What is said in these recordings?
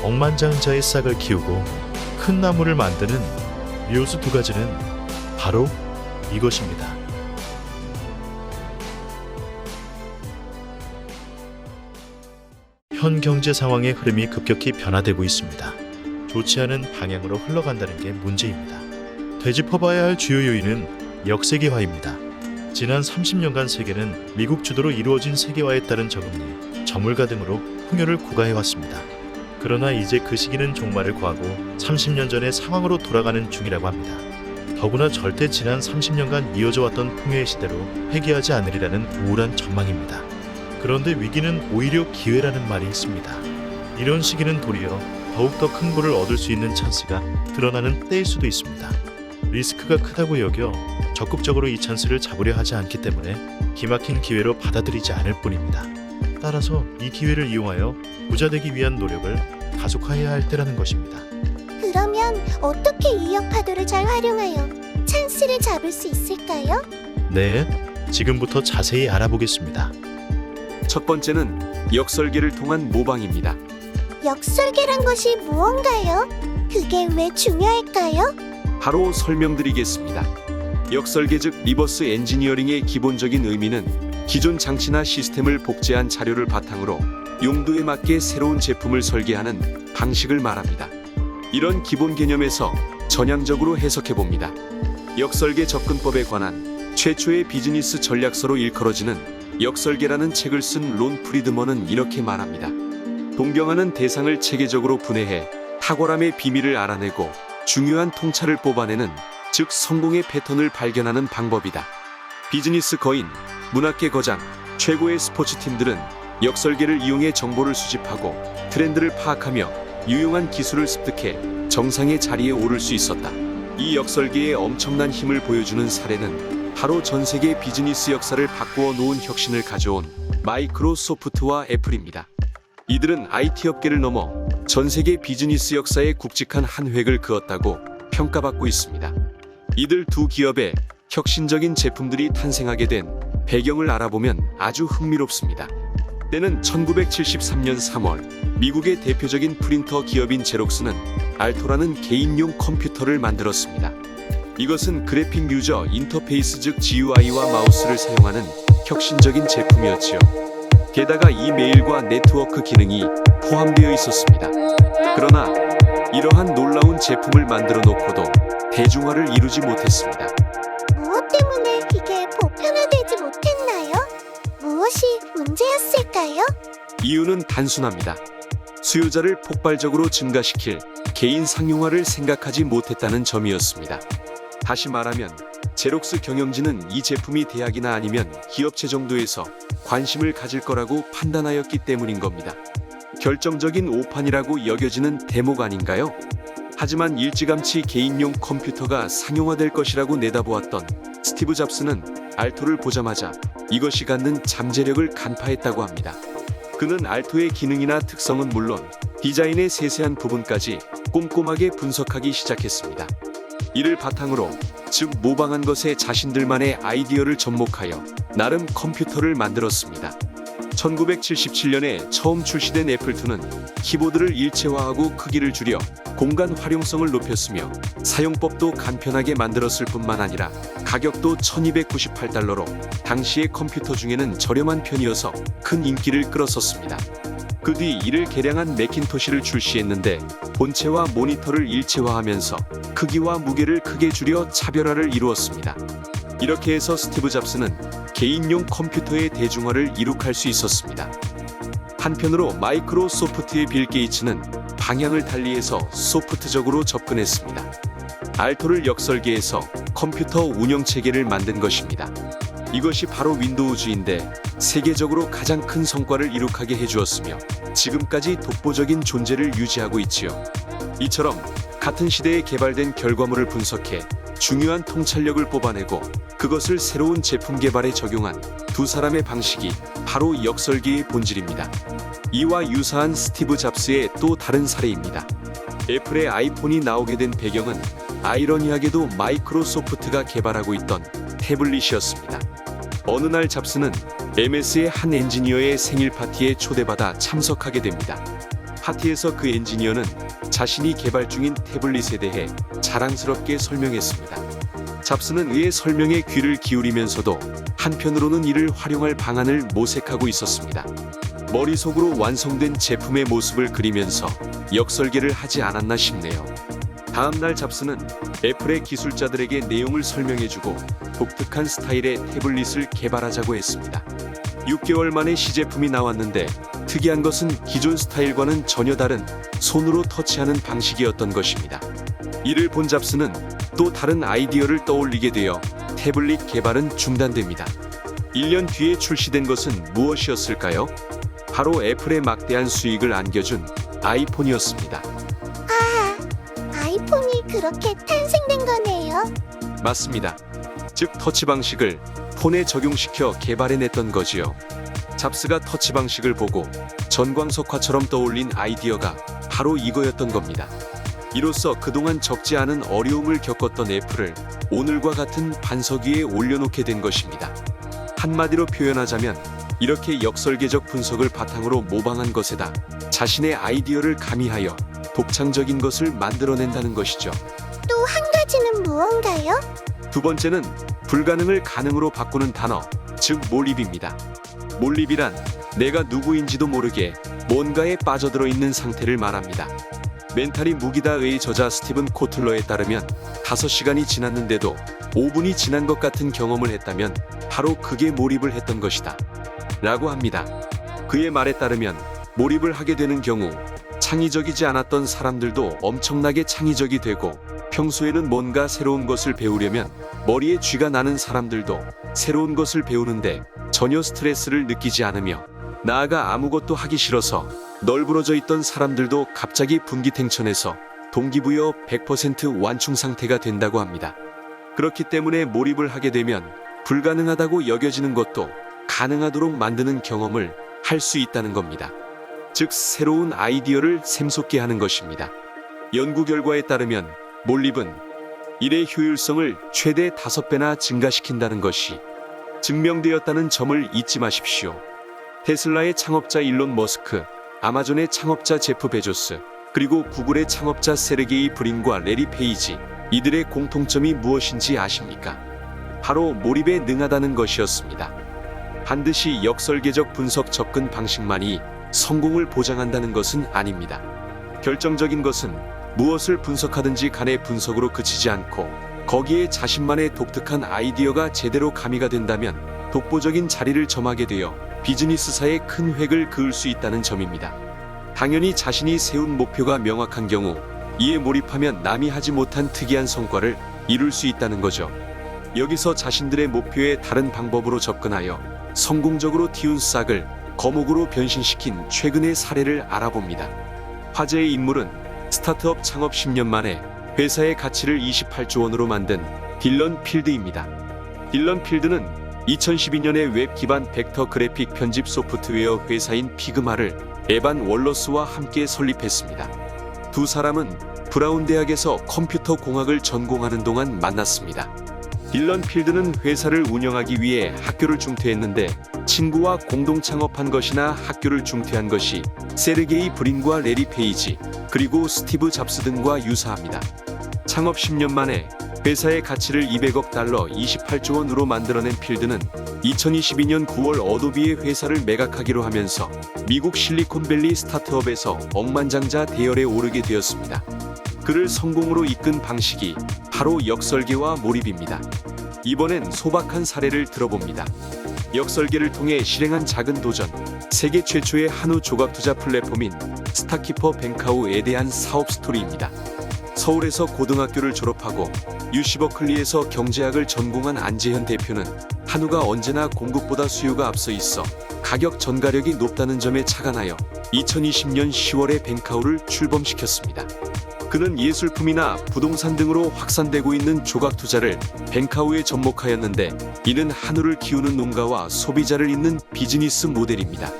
억만장자의 싹을 키우고 큰 나무를 만드는 묘수 두 가지는 바로 이것입니다. 현 경제 상황의 흐름이 급격히 변화되고 있습니다. 좋지 않은 방향으로 흘러간다는 게 문제입니다. 되짚어봐야 할 주요 요인은 역세계화입니다. 지난 30년간 세계는 미국 주도로 이루어진 세계화에 따른 저금리, 저물가 등으로 풍요를 구가해왔습니다. 그러나 이제 그 시기는 종말을 구하고 30년 전의 상황으로 돌아가는 중이라고 합니다. 더구나 절대 지난 30년간 이어져 왔던 풍요의 시대로 회귀하지 않으리라는 우울한 전망입니다. 그런데 위기는 오히려 기회라는 말이 있습니다. 이런 시기는 도리어 더욱더 큰 부를 얻을 수 있는 찬스가 드러나는 때일 수도 있습니다. 리스크가 크다고 여겨 적극적으로 이 찬스를 잡으려 하지 않기 때문에 기막힌 기회로 받아들이지 않을 뿐입니다. 따라서 이 기회를 이용하여 부자 되기 위한 노력을 가속화해야 할 때라는 것입니다. 그러면 어떻게 이 역파도를 잘 활용하여 찬스를 잡을 수 있을까요? 네, 지금부터 자세히 알아보겠습니다. 첫 번째는 역설계를 통한 모방입니다. 역설계란 것이 무언가요? 그게 왜 중요할까요? 바로 설명드리겠습니다. 역설계 즉 리버스 엔지니어링의 기본적인 의미는 기존 장치나 시스템을 복제한 자료를 바탕으로 용도에 맞게 새로운 제품을 설계하는 방식을 말합니다. 이런 기본 개념에서 전향적으로 해석해봅니다. 역설계 접근법에 관한 최초의 비즈니스 전략서로 일컬어지는 역설계라는 책을 쓴 론 프리드먼은 이렇게 말합니다. 동경하는 대상을 체계적으로 분해해 탁월함의 비밀을 알아내고 중요한 통찰을 뽑아내는, 즉 성공의 패턴을 발견하는 방법이다. 비즈니스 거인, 문학계 거장, 최고의 스포츠팀들은 역설계를 이용해 정보를 수집하고 트렌드를 파악하며 유용한 기술을 습득해 정상의 자리에 오를 수 있었다. 이 역설계의 엄청난 힘을 보여주는 사례는 바로 전 세계 비즈니스 역사를 바꾸어 놓은 혁신을 가져온 마이크로소프트와 애플입니다. 이들은 IT 업계를 넘어 전 세계 비즈니스 역사에 굵직한 한 획을 그었다고 평가받고 있습니다. 이들 두 기업의 혁신적인 제품들이 탄생하게 된 배경을 알아보면 아주 흥미롭습니다. 때는 1973년 3월, 미국의 대표적인 프린터 기업인 제록스는 알토라는 개인용 컴퓨터를 만들었습니다. 이것은 그래픽 유저 인터페이스 즉 GUI와 마우스를 사용하는 혁신적인 제품이었지요. 게다가 이메일과 네트워크 기능이 포함되어 있었습니다. 그러나 이러한 놀라운 제품을 만들어 놓고도 대중화를 이루지 못했습니다. 무엇 때문에 이게 보편화되지 못했나요? 무엇이 문제였을까요? 이유는 단순합니다. 수요자를 폭발적으로 증가시킬 개인 상용화를 생각하지 못했다는 점이었습니다. 다시 말하면 제록스 경영진은 이 제품이 대학이나 아니면 기업체 정도에서 관심을 가질 거라고 판단하였기 때문인 겁니다. 결정적인 오판이라고 여겨지는 대목 아닌가요? 하지만 일찌감치 개인용 컴퓨터가 상용화될 것이라고 내다보았던 스티브 잡스는 알토를 보자마자 이것이 갖는 잠재력을 간파했다고 합니다. 그는 알토의 기능이나 특성은 물론 디자인의 세세한 부분까지 꼼꼼하게 분석하기 시작했습니다. 이를 바탕으로 즉 모방한 것에 자신들만의 아이디어를 접목하여 나름 컴퓨터를 만들었습니다. 1977년에 처음 출시된 애플2는 키보드를 일체화하고 크기를 줄여 공간 활용성을 높였으며 사용법도 간편하게 만들었을 뿐만 아니라 가격도 $1298로 당시의 컴퓨터 중에는 저렴한 편이어서 큰 인기를 끌었었습니다. 그 뒤 이를 개량한 매킨토시를 출시했는데 본체와 모니터를 일체화하면서 크기와 무게를 크게 줄여 차별화를 이루었습니다. 이렇게 해서 스티브 잡스는 개인용 컴퓨터의 대중화를 이룩할 수 있었습니다. 한편으로 마이크로소프트의 빌 게이츠는 방향을 달리해서 소프트적으로 접근했습니다. 알토를 역설계해서 컴퓨터 운영체계를 만든 것입니다. 이것이 바로 윈도우즈인데 세계적으로 가장 큰 성과를 이룩하게 해주었으며 지금까지 독보적인 존재를 유지하고 있지요. 이처럼 같은 시대에 개발된 결과물을 분석해 중요한 통찰력을 뽑아내고 그것을 새로운 제품 개발에 적용한 두 사람의 방식이 바로 역설계의 본질입니다. 이와 유사한 스티브 잡스의 또 다른 사례입니다. 애플의 아이폰이 나오게 된 배경은 아이러니하게도 마이크로소프트가 개발하고 있던 태블릿이었습니다. 어느 날 잡스는 MS의 한 엔지니어의 생일 파티에 초대받아 참석하게 됩니다. 파티에서 그 엔지니어는 자신이 개발 중인 태블릿에 대해 자랑스럽게 설명했습니다. 잡스는 이의 설명에 귀를 기울이면서도 한편으로는 이를 활용할 방안을 모색하고 있었습니다. 머릿속으로 완성된 제품의 모습을 그리면서 역설계를 하지 않았나 싶네요. 다음날 잡스는 애플의 기술자들에게 내용을 설명해주고 독특한 스타일의 태블릿을 개발하자고 했습니다. 6개월 만에 시제품이 나왔는데 특이한 것은 기존 스타일과는 전혀 다른 손으로 터치하는 방식이었던 것입니다. 이를 본 잡스는 또 다른 아이디어를 떠올리게 되어 태블릿 개발은 중단됩니다. 1년 뒤에 출시된 것은 무엇이었을까요? 바로 애플의 막대한 수익을 안겨준 아이폰이었습니다. 아이폰이 그렇게 탄생된 거네요. 맞습니다. 즉 터치 방식을 폰에 적용시켜 개발해냈던 거지요. 잡스가 터치 방식을 보고 전광석화처럼 떠올린 아이디어가 바로 이거였던 겁니다. 이로써 그동안 적지 않은 어려움을 겪었던 애플을 오늘과 같은 반석 위에 올려놓게 된 것입니다. 한마디로 표현하자면 이렇게 역설계적 분석을 바탕으로 모방한 것에다 자신의 아이디어를 가미하여 독창적인 것을 만들어낸다는 것이죠. 또 한 가지는 무언가요? 두 번째는 불가능을 가능으로 바꾸는 단어, 즉 몰입입니다. 몰입이란 내가 누구인지도 모르게 뭔가에 빠져들어 있는 상태를 말합니다. 멘탈이 무기다의 저자 스티븐 코틀러에 따르면 5시간이 지났는데도 5분이 지난 것 같은 경험을 했다면 바로 그게 몰입을 했던 것이다 라고 합니다. 그의 말에 따르면 몰입을 하게 되는 경우 창의적이지 않았던 사람들도 엄청나게 창의적이 되고 평소에는 뭔가 새로운 것을 배우려면 머리에 쥐가 나는 사람들도 새로운 것을 배우는데 전혀 스트레스를 느끼지 않으며 나아가 아무것도 하기 싫어서 널브러져 있던 사람들도 갑자기 분기탱천해서 동기부여 100% 완충 상태가 된다고 합니다. 그렇기 때문에 몰입을 하게 되면 불가능하다고 여겨지는 것도 가능하도록 만드는 경험을 할 수 있다는 겁니다. 즉 새로운 아이디어를 샘솟게 하는 것입니다. 연구 결과에 따르면 몰입은 일의 효율성을 최대 5배나 증가시킨다는 것이 증명되었다는 점을 잊지 마십시오. 테슬라의 창업자 일론 머스크, 아마존의 창업자 제프 베조스, 그리고 구글의 창업자 세르게이 브린과 레리 페이지, 이들의 공통점이 무엇인지 아십니까? 바로 몰입에 능하다는 것이었습니다. 반드시 역설계적 분석 접근 방식만이 성공을 보장한다는 것은 아닙니다. 결정적인 것은 무엇을 분석하든지 간에 분석으로 그치지 않고 거기에 자신만의 독특한 아이디어가 제대로 가미가 된다면 독보적인 자리를 점하게 되어 비즈니스사에 큰 획을 그을 수 있다는 점입니다. 당연히 자신이 세운 목표가 명확한 경우 이에 몰입하면 남이 하지 못한 특이한 성과를 이룰 수 있다는 거죠. 여기서 자신들의 목표에 다른 방법으로 접근하여 성공적으로 틔운 싹을 거목으로 변신시킨 최근의 사례를 알아봅니다. 화제의 인물은 스타트업 창업 10년 만에 회사의 가치를 28조 원으로 만든 딜런 필드입니다. 딜런 필드는 2012년에 웹 기반 벡터 그래픽 편집 소프트웨어 회사인 피그마를 에반 월러스와 함께 설립했습니다. 두 사람은 브라운 대학에서 컴퓨터 공학을 전공하는 동안 만났습니다. 딜런 필드는 회사를 운영하기 위해 학교를 중퇴했는데 친구와 공동 창업한 것이나 학교를 중퇴한 것이 세르게이 브린과 레리 페이지 그리고 스티브 잡스 등과 유사합니다. 창업 10년 만에 회사의 가치를 200억 달러 28조 원으로 만들어낸 필드는 2022년 9월 어도비의 회사를 매각하기로 하면서 미국 실리콘밸리 스타트업에서 억만장자 대열에 오르게 되었습니다. 그를 성공으로 이끈 방식이 바로 역설계와 몰입입니다. 이번엔 소박한 사례를 들어봅니다. 역설계를 통해 실행한 작은 도전, 세계 최초의 한우 조각 투자 플랫폼인 스타키퍼 뱅카우에 대한 사업 스토리입니다. 서울에서 고등학교를 졸업하고 UC 버클리에서 경제학을 전공한 안재현 대표는 한우가 언제나 공급보다 수요가 앞서 있어 가격 전가력이 높다는 점에 착안하여 2020년 10월에 뱅카우를 출범시켰습니다. 그는 예술품이나 부동산 등으로 확산되고 있는 조각 투자를 뱅카우에 접목하였는데 이는 한우를 키우는 농가와 소비자를 잇는 비즈니스 모델입니다.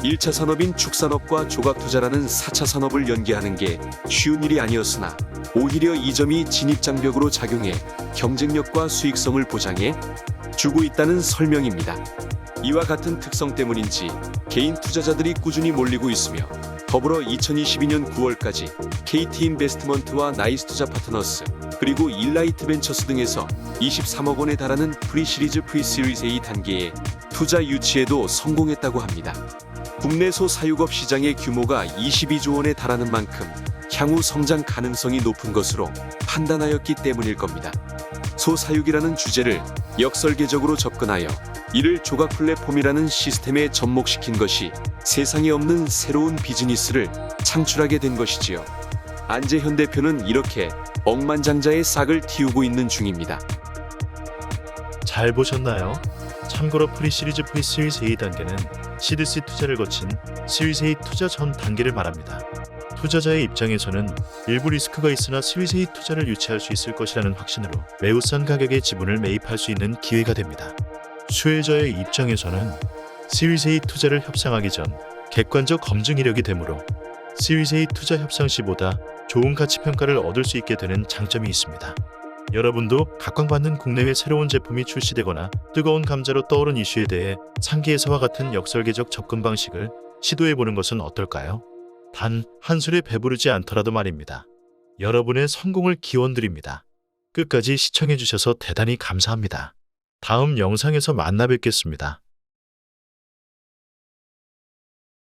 1차 산업인 축산업과 조각 투자라는 4차 산업을 연계하는 게 쉬운 일이 아니었으나 오히려 이 점이 진입장벽으로 작용해 경쟁력과 수익성을 보장해 주고 있다는 설명입니다. 이와 같은 특성 때문인지 개인 투자자들이 꾸준히 몰리고 있으며 더불어 2022년 9월까지 KT 인베스트먼트와 나이스투자 파트너스 그리고 일라이트 벤처스 등에서 23억 원에 달하는 프리시리즈 프리시리즈 A 단계의 투자 유치에도 성공했다고 합니다. 국내 소사육업 시장의 규모가 22조 원에 달하는 만큼 향후 성장 가능성이 높은 것으로 판단하였기 때문일 겁니다. 소사육이라는 주제를 역설계적으로 접근하여 이를 조각 플랫폼이라는 시스템에 접목시킨 것이 세상에 없는 새로운 비즈니스를 창출하게 된 것이지요. 안재현 대표는 이렇게 억만장자의 싹을 틔우고 있는 중입니다. 잘 보셨나요? 참고로 프리시리즈 프리시리즈 A 단계는 시드C 투자를 거친 시리즈 A 투자 전 단계를 말합니다. 투자자의 입장에서는 일부 리스크가 있으나 시리즈 A 투자를 유치할 수 있을 것이라는 확신으로 매우 싼 가격의 지분을 매입할 수 있는 기회가 됩니다. 수혜자의 입장에서는 시리즈 A 투자를 협상하기 전 객관적 검증 이력이 되므로 시리즈 A 투자 협상 시보다 좋은 가치 평가를 얻을 수 있게 되는 장점이 있습니다. 여러분도 각광받는 국내외 새로운 제품이 출시되거나 뜨거운 감자로 떠오른 이슈에 대해 상기에서와 같은 역설계적 접근 방식을 시도해보는 것은 어떨까요? 단 한 술에 배부르지 않더라도 말입니다. 여러분의 성공을 기원드립니다. 끝까지 시청해주셔서 대단히 감사합니다. 다음 영상에서 만나 뵙겠습니다.